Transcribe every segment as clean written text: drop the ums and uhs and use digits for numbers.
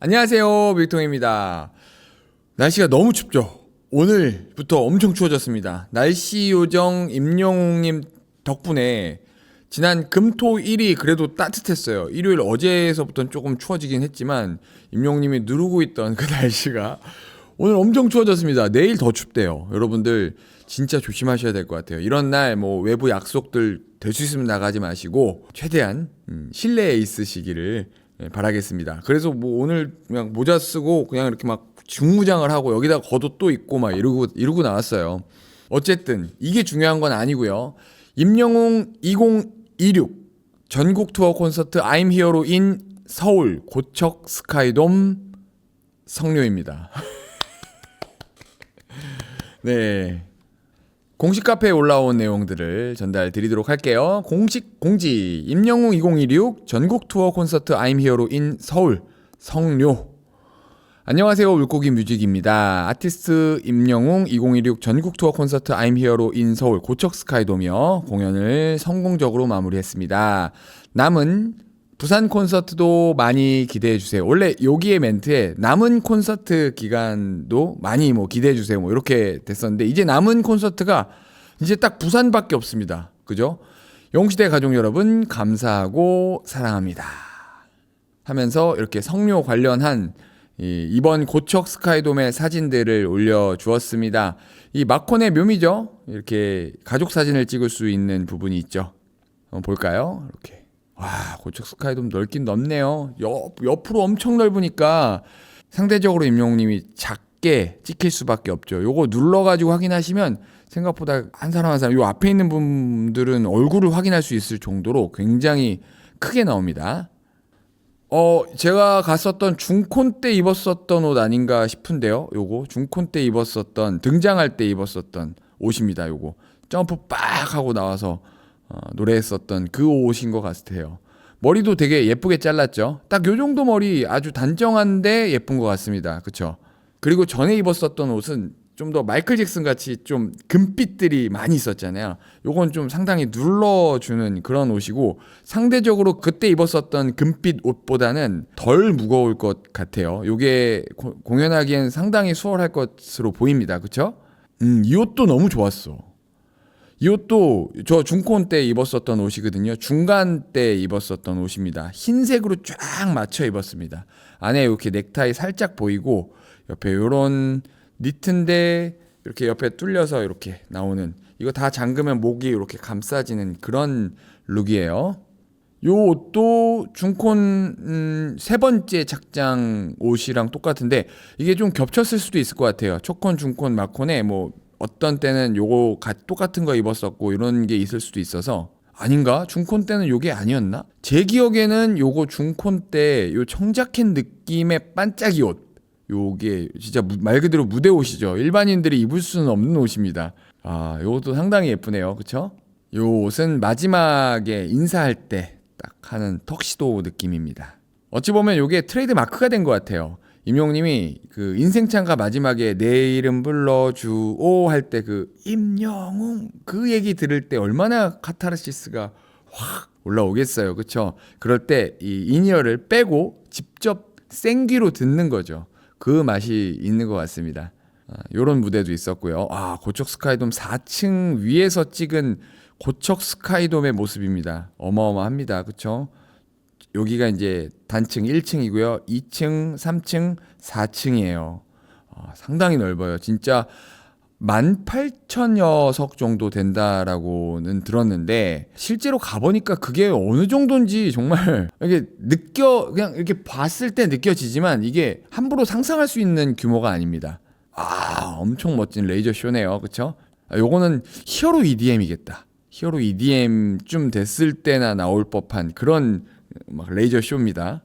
안녕하세요, 빅통입니다. 날씨가 너무 춥죠? 오늘부터 엄청 추워졌습니다. 날씨 요정 임영웅님 덕분에 지난 금토 일이 그래도 따뜻했어요. 일요일 어제에서부터는 조금 추워지긴 했지만 임영웅님이 누르고 있던 그 날씨가 오늘 엄청 추워졌습니다. 내일 더 춥대요. 여러분들 진짜 조심하셔야 될 것 같아요. 이런 날 뭐 외부 약속들 될 수 있으면 나가지 마시고 최대한 실내에 있으시기를 바라겠습니다. 그래서 뭐 오늘 그냥 모자 쓰고 그냥 이렇게 막 중무장을 하고 여기다 겉옷 또 입고 막 이러고 나왔어요. 어쨌든 이게 중요한 건 아니고요. 임영웅 2026 전국 투어 콘서트 I'm Here로 인 서울 고척 스카이돔 성료입니다. 네. 공식 카페에 올라온 내용들을 전달 드리도록 할게요. 공식 공지 임영웅 2026 전국 투어 콘서트 I'm Here로 인 서울 성료. 안녕하세요, 울고기 뮤직입니다. 아티스트 임영웅 2026 전국 투어 콘서트 I'm Here로 인 서울 고척 스카이돔이요. 공연을 성공적으로 마무리했습니다. 남은 부산 콘서트도 많이 기대해주세요. 원래 여기에 멘트에 남은 콘서트 기간도 많이 뭐 기대해주세요. 뭐 이렇게 됐었는데 이제 남은 콘서트가 이제 딱 부산밖에 없습니다. 그죠? 용시대 가족 여러분 감사하고 사랑합니다. 하면서 이렇게 성료 관련한 이번 고척 스카이돔의 사진들을 올려주었습니다. 이 마콘의 묘미죠? 이렇게 가족 사진을 찍을 수 있는 부분이 있죠. 한번 볼까요? 이렇게. 와, 고척 스카이돔 넓긴 넓네요. 옆으로 엄청 넓으니까 상대적으로 임영웅님이 작게 찍힐 수밖에 없죠. 요거 눌러가지고 확인하시면 생각보다 한 사람 한 사람 요 앞에 있는 분들은 얼굴을 확인할 수 있을 정도로 굉장히 크게 나옵니다. 제가 갔었던 중콘 때 입었었던 옷 아닌가 싶은데요. 요거 중콘 때 입었었던 등장할 때 입었었던 옷입니다. 요거 점프 빡 하고 나와서 노래했었던 그 옷인 것 같아요. 머리도 되게 예쁘게 잘랐죠. 딱 요 정도 머리 아주 단정한데 예쁜 것 같습니다. 그쵸? 그리고 전에 입었었던 옷은 좀 더 마이클 잭슨 같이 좀 금빛들이 많이 있었잖아요. 요건 좀 상당히 눌러주는 그런 옷이고 상대적으로 그때 입었었던 금빛 옷보다는 덜 무거울 것 같아요. 요게 공연하기엔 상당히 수월할 것으로 보입니다. 그쵸? 이 옷도 너무 좋았어. 이 옷도 저 중콘 때 입었었던 옷이거든요. 중간 때 입었었던 옷입니다. 흰색으로 쫙 맞춰 입었습니다. 안에 이렇게 넥타이 살짝 보이고 옆에 이런 니트인데 이렇게 옆에 뚫려서 이렇게 나오는 이거 다 잠그면 목이 이렇게 감싸지는 그런 룩이에요. 요 옷도 중콘 세 번째 착장 옷이랑 똑같은데 이게 좀 겹쳤을 수도 있을 것 같아요. 초콘, 중콘, 마콘에 뭐 어떤 때는 요거 똑같은 거 입었었고 이런 게 있을 수도 있어서 아닌가? 중콘 때는 요게 아니었나? 제 기억에는 요거 중콘 때 요 청자켓 느낌의 반짝이 옷 요게 진짜 말 그대로 무대 옷이죠. 일반인들이 입을 수는 없는 옷입니다. 아, 요것도 상당히 예쁘네요. 그쵸? 요 옷은 마지막에 인사할 때 딱 하는 턱시도 느낌입니다. 어찌 보면 요게 트레이드 마크가 된 것 같아요. 임영웅님이 그 인생창가 마지막에 내 이름 불러주오 할 때 그 임영웅 그 얘기 들을 때 얼마나 카타르시스가 확 올라오겠어요. 그쵸? 그럴 때 이 인이어를 빼고 직접 생귀로 듣는 거죠. 그 맛이 있는 것 같습니다. 요런 무대도 있었고요. 고척 스카이돔 4층 위에서 찍은 고척 스카이돔의 모습입니다. 어마어마합니다. 그쵸? 여기가 이제 단층 1층이고요. 2층, 3층, 4층이에요. 상당히 넓어요. 진짜 18,000여석 정도 된다라고는 들었는데 실제로 가보니까 그게 어느 정도인지 정말 이게 그냥 이렇게 봤을 때 느껴지지만 이게 함부로 상상할 수 있는 규모가 아닙니다. 엄청 멋진 레이저 쇼네요. 그쵸? 요거는 히어로 EDM이겠다. 히어로 EDM쯤 됐을 때나 나올 법한 그런 막 레이저 쇼입니다.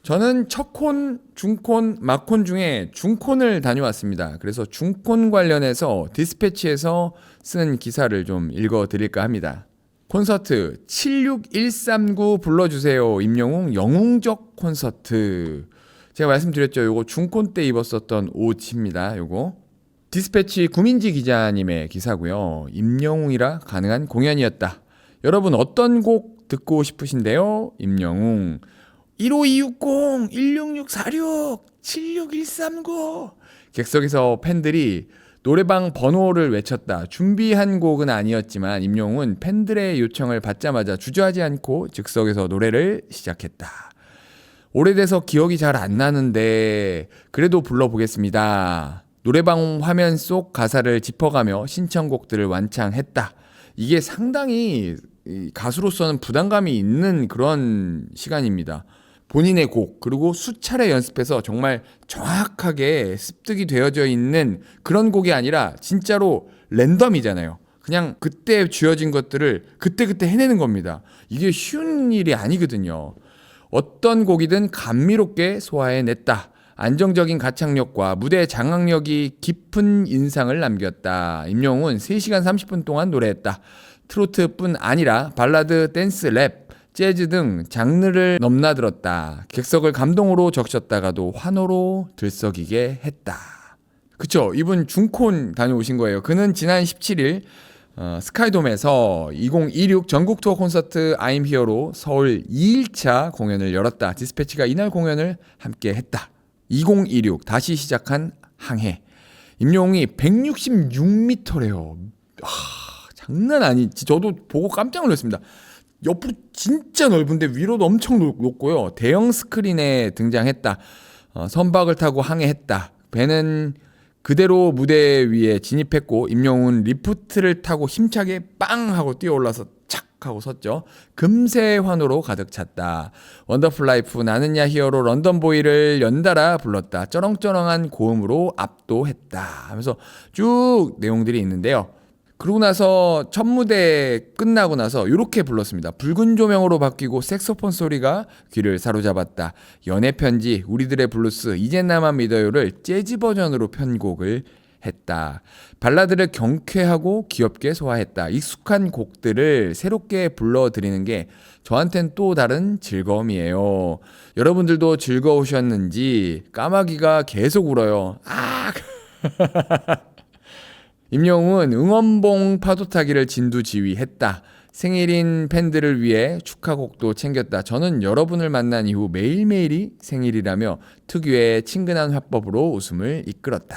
저는 첫콘, 중콘, 마콘 중에 중콘을 다녀왔습니다. 그래서 중콘 관련해서 디스패치에서 쓴 기사를 좀 읽어드릴까 합니다. 콘서트 76139 불러주세요. 임영웅 영웅적 콘서트. 제가 말씀드렸죠. 요거 중콘 때 입었었던 옷입니다. 요거 디스패치 구민지 기자님의 기사고요. 임영웅이라 가능한 공연이었다. 여러분 어떤 곡 듣고 싶으신데요? 임영웅 15260, 16646, 76139. 객석에서 팬들이 노래방 번호를 외쳤다. 준비한 곡은 아니었지만 임영웅은 팬들의 요청을 받자마자 주저하지 않고 즉석에서 노래를 시작했다. 오래돼서 기억이 잘 안 나는데 그래도 불러보겠습니다. 노래방 화면 속 가사를 짚어가며 신청곡들을 완창했다. 이게 상당히 가수로서는 부담감이 있는 그런 시간입니다. 본인의 곡 그리고 수차례 연습해서 정말 정확하게 습득이 되어져 있는 그런 곡이 아니라 진짜로 랜덤이잖아요. 그냥 그때 쥐어진 것들을 그때그때 해내는 겁니다. 이게 쉬운 일이 아니거든요. 어떤 곡이든 감미롭게 소화해냈다. 안정적인 가창력과 무대 장악력이 깊은 인상을 남겼다. 임영웅은 3시간 30분 동안 노래했다. 트로트뿐 아니라 발라드, 댄스, 랩, 재즈 등 장르를 넘나들었다. 객석을 감동으로 적셨다가도 환호로 들썩이게 했다. 그쵸? 이분 중콘 다녀오신 거예요. 그는 지난 17일 스카이돔에서 2026 전국 투어 콘서트 I'm Here로 서울 2일차 공연을 열었다. 디스패치가 이날 공연을 함께 했다. 2026 다시 시작한 항해. 임영웅이 166m래요. 장난 아니지. 저도 보고 깜짝 놀랐습니다. 옆으로 진짜 넓은데 위로도 엄청 높고요. 대형 스크린에 등장했다. 선박을 타고 항해했다. 배는 그대로 무대 위에 진입했고 임영웅은 리프트를 타고 힘차게 빵 하고 뛰어올라서 착 하고 섰죠. 금세 환호로 가득 찼다. 원더풀 라이프, 나는야 히어로, 런던보이를 연달아 불렀다. 쩌렁쩌렁한 고음으로 압도했다 하면서 쭉 내용들이 있는데요. 그러고 나서 첫 무대 끝나고 나서 이렇게 불렀습니다. 붉은 조명으로 바뀌고 색소폰 소리가 귀를 사로잡았다. 연애편지, 우리들의 블루스, 이젠 나만 믿어요를 재즈 버전으로 편곡을 했다. 발라드를 경쾌하고 귀엽게 소화했다. 익숙한 곡들을 새롭게 불러드리는 게 저한텐 또 다른 즐거움이에요. 여러분들도 즐거우셨는지 까마귀가 계속 울어요. 임영웅은 응원봉 파도타기를 진두지휘했다. 생일인 팬들을 위해 축하곡도 챙겼다. 저는 여러분을 만난 이후 매일매일이 생일이라며 특유의 친근한 화법으로 웃음을 이끌었다.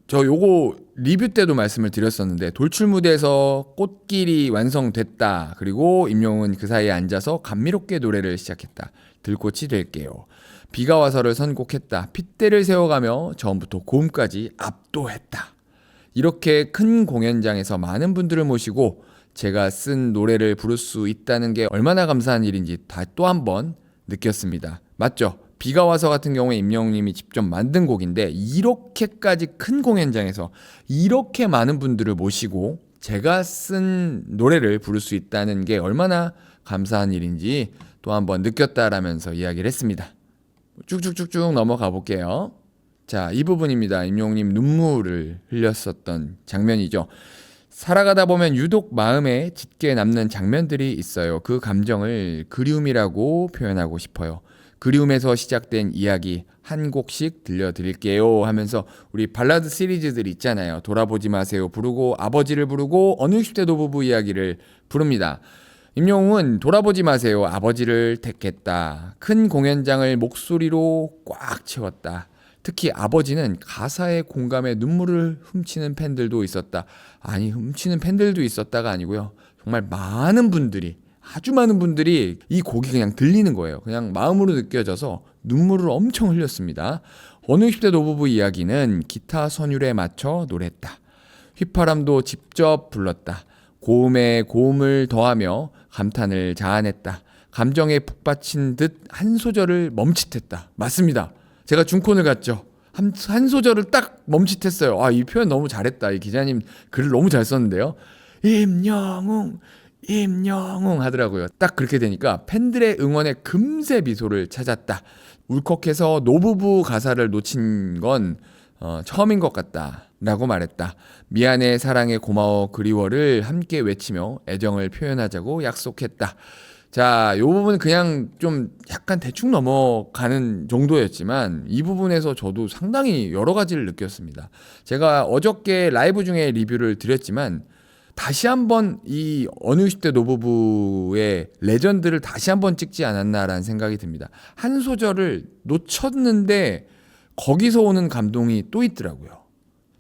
저 요거 리뷰 때도 말씀을 드렸었는데 돌출 무대에서 꽃길이 완성됐다. 그리고 임영웅은 그 사이에 앉아서 감미롭게 노래를 시작했다. 들꽃이 될게요. 비가 와서를 선곡했다. 핏대를 세워가며 처음부터 고음까지 압도했다. 이렇게 큰 공연장에서 많은 분들을 모시고 제가 쓴 노래를 부를 수 있다는 게 얼마나 감사한 일인지 또 한 번 느꼈습니다. 맞죠? 비가 와서 같은 경우에 임영웅님이 직접 만든 곡인데 이렇게까지 큰 공연장에서 이렇게 많은 분들을 모시고 제가 쓴 노래를 부를 수 있다는 게 얼마나 감사한 일인지 또 한 번 느꼈다라면서 이야기를 했습니다. 쭉쭉쭉쭉 넘어가 볼게요. 자, 이 부분입니다. 임영웅님 눈물을 흘렸었던 장면이죠. 살아가다 보면 유독 마음에 짙게 남는 장면들이 있어요. 그 감정을 그리움이라고 표현하고 싶어요. 그리움에서 시작된 이야기 한 곡씩 들려드릴게요 하면서 우리 발라드 시리즈들 있잖아요. 돌아보지 마세요 부르고 아버지를 부르고 어느 60대 노부부 이야기를 부릅니다. 임영웅은 돌아보지 마세요 아버지를 택했다. 큰 공연장을 목소리로 꽉 채웠다. 특히 아버지는 가사의 공감에 눈물을 훔치는 팬들도 있었다. 아니 훔치는 팬들도 있었다가 아니고요. 정말 많은 분들이 아주 많은 분들이 이 곡이 그냥 들리는 거예요. 그냥 마음으로 느껴져서 눈물을 엄청 흘렸습니다. 어느 60대 노부부 이야기는 기타 선율에 맞춰 노래했다. 휘파람도 직접 불렀다. 고음에 고음을 더하며 감탄을 자아냈다. 감정에 푹 받친 듯 한 소절을 멈칫했다. 맞습니다. 제가 중콘을 갔죠. 한 소절을 딱 멈칫했어요. 이 표현 너무 잘했다. 이 기자님 글을 너무 잘 썼는데요. 임영웅 하더라고요. 딱 그렇게 되니까 팬들의 응원에 금세 미소를 찾았다. 울컥해서 노부부 가사를 놓친 건 처음인 것 같다 라고 말했다. 미안해, 사랑해, 고마워, 그리워를 함께 외치며 애정을 표현하자고 약속했다. 자, 이 부분은 그냥 좀 약간 대충 넘어가는 정도였지만 이 부분에서 저도 상당히 여러 가지를 느꼈습니다. 제가 어저께 라이브 중에 리뷰를 드렸지만 다시 한번 이 어느 60대 노부부의 레전드를 다시 한번 찍지 않았나라는 생각이 듭니다. 한 소절을 놓쳤는데 거기서 오는 감동이 또 있더라고요.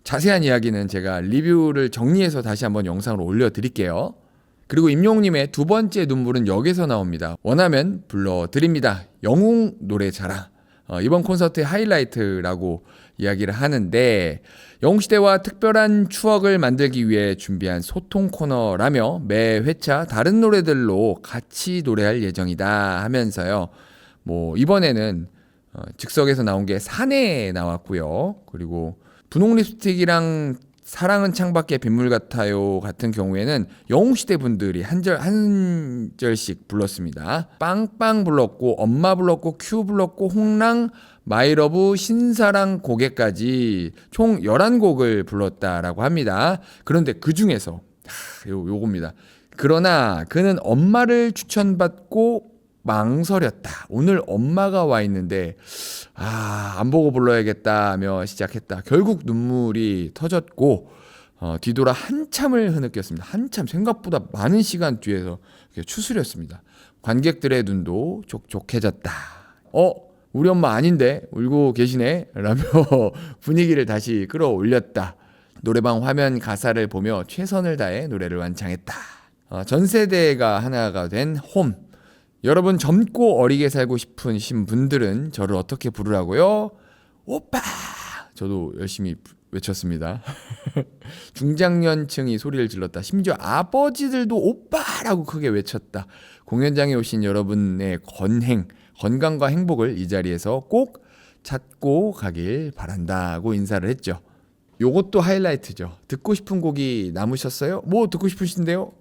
자세한 이야기는 제가 리뷰를 정리해서 다시 한번 영상으로 올려드릴게요. 그리고 임영웅님의 두 번째 눈물은 역에서 나옵니다. 원하면 불러드립니다. 영웅 노래 자랑. 이번 콘서트의 하이라이트라고 이야기를 하는데, 영웅시대와 특별한 추억을 만들기 위해 준비한 소통 코너라며 매 회차 다른 노래들로 같이 노래할 예정이다 하면서요. 뭐 이번에는 즉석에서 나온 게 사내 나왔고요. 그리고 분홍 립스틱이랑 사랑은 창밖의 빗물 같아요 같은 경우에는 영웅시대 분들이 한 절씩 불렀습니다. 빵빵 불렀고, 엄마 불렀고, 큐 불렀고, 홍랑, 마이러브, 신사랑 고개까지 총 11곡을 불렀다라고 합니다. 그런데 그 중에서 요겁니다. 그러나 그는 엄마를 추천받고 망설였다. 오늘 엄마가 와 있는데 안 보고 불러야겠다 하며 시작했다. 결국 눈물이 터졌고 뒤돌아 한참을 흐느꼈습니다. 한참, 생각보다 많은 시간 뒤에서 추스렸습니다. 관객들의 눈도 촉촉해졌다. 우리 엄마 아닌데 울고 계시네 라며 분위기를 다시 끌어올렸다. 노래방 화면 가사를 보며 최선을 다해 노래를 완창했다. 전 세대가 하나가 된 홈. 여러분, 젊고 어리게 살고 싶으신 분들은 저를 어떻게 부르라고요? 오빠! 저도 열심히 외쳤습니다. 중장년층이 소리를 질렀다. 심지어 아버지들도 오빠라고 크게 외쳤다. 공연장에 오신 여러분의 건강과 행복을 이 자리에서 꼭 찾고 가길 바란다고 인사를 했죠. 요것도 하이라이트죠. 듣고 싶은 곡이 남으셨어요? 뭐 듣고 싶으신데요?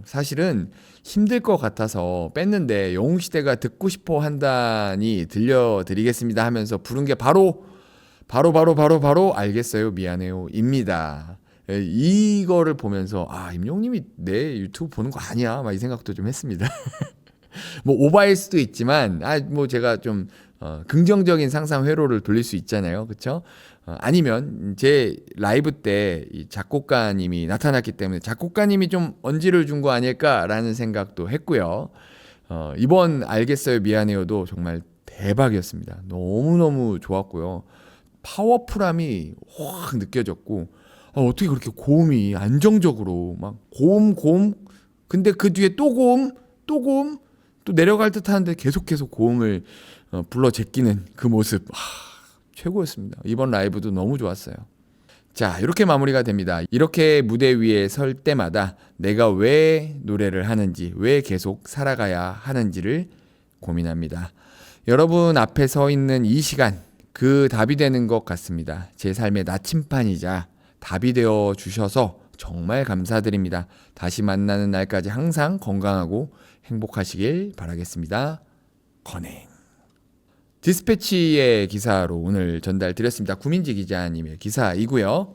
사실은 힘들 것 같아서 뺐는데, 영웅시대가 듣고 싶어 한다니 들려드리겠습니다 하면서 부른 게 바로 알겠어요, 미안해요 입니다. 이거를 보면서 임영웅님이 내 유튜브 보는 거 아니야 막 이 생각도 좀 했습니다. 뭐 오바일 수도 있지만 뭐 제가 좀 긍정적인 상상 회로를 돌릴 수 있잖아요, 그렇죠? 아니면 제 라이브 때 이 작곡가님이 나타났기 때문에 작곡가님이 좀 언지를 준 거 아닐까라는 생각도 했고요. 이번 알겠어요 미안해요도 정말 대박이었습니다. 너무너무 좋았고요. 파워풀함이 확 느껴졌고, 어떻게 그렇게 고음이 안정적으로 막 고음 근데 그 뒤에 또 고음 또 내려갈 듯 하는데 계속 고음을 불러 제끼는 그 모습 최고였습니다. 이번 라이브도 너무 좋았어요. 자, 이렇게 마무리가 됩니다. 이렇게 무대 위에 설 때마다 내가 왜 노래를 하는지, 왜 계속 살아가야 하는지를 고민합니다. 여러분 앞에 서 있는 이 시간, 그 답이 되는 것 같습니다. 제 삶의 나침판이자 답이 되어 주셔서 정말 감사드립니다. 다시 만나는 날까지 항상 건강하고 행복하시길 바라겠습니다. 건행. 디스패치의 기사로 오늘 전달드렸습니다. 구민지 기자님의 기사이고요.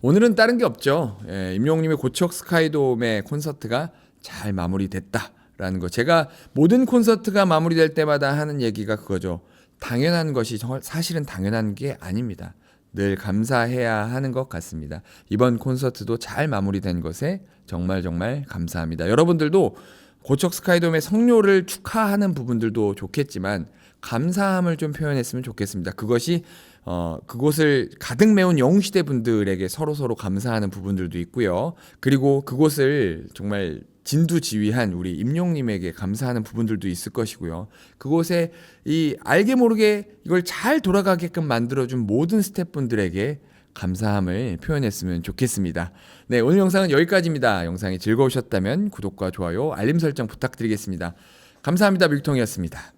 오늘은 다른 게 없죠. 임영웅님의 고척 스카이돔의 콘서트가 잘 마무리됐다라는 거. 제가 모든 콘서트가 마무리될 때마다 하는 얘기가 그거죠. 당연한 것이 사실은 당연한 게 아닙니다. 늘 감사해야 하는 것 같습니다. 이번 콘서트도 잘 마무리된 것에 정말 감사합니다. 여러분들도 고척 스카이돔의 성료를 축하하는 부분들도 좋겠지만 감사함을 좀 표현했으면 좋겠습니다. 그것이 그곳을 가득 메운 영웅시대 분들에게 서로 감사하는 부분들도 있고요. 그리고 그곳을 정말 진두지휘한 우리 임영웅님에게 감사하는 부분들도 있을 것이고요. 그곳에 이 알게 모르게 이걸 잘 돌아가게끔 만들어준 모든 스태프분들에게 감사함을 표현했으면 좋겠습니다. 네, 오늘 영상은 여기까지입니다. 영상이 즐거우셨다면 구독과 좋아요, 알림 설정 부탁드리겠습니다. 감사합니다. 뮤통이었습니다.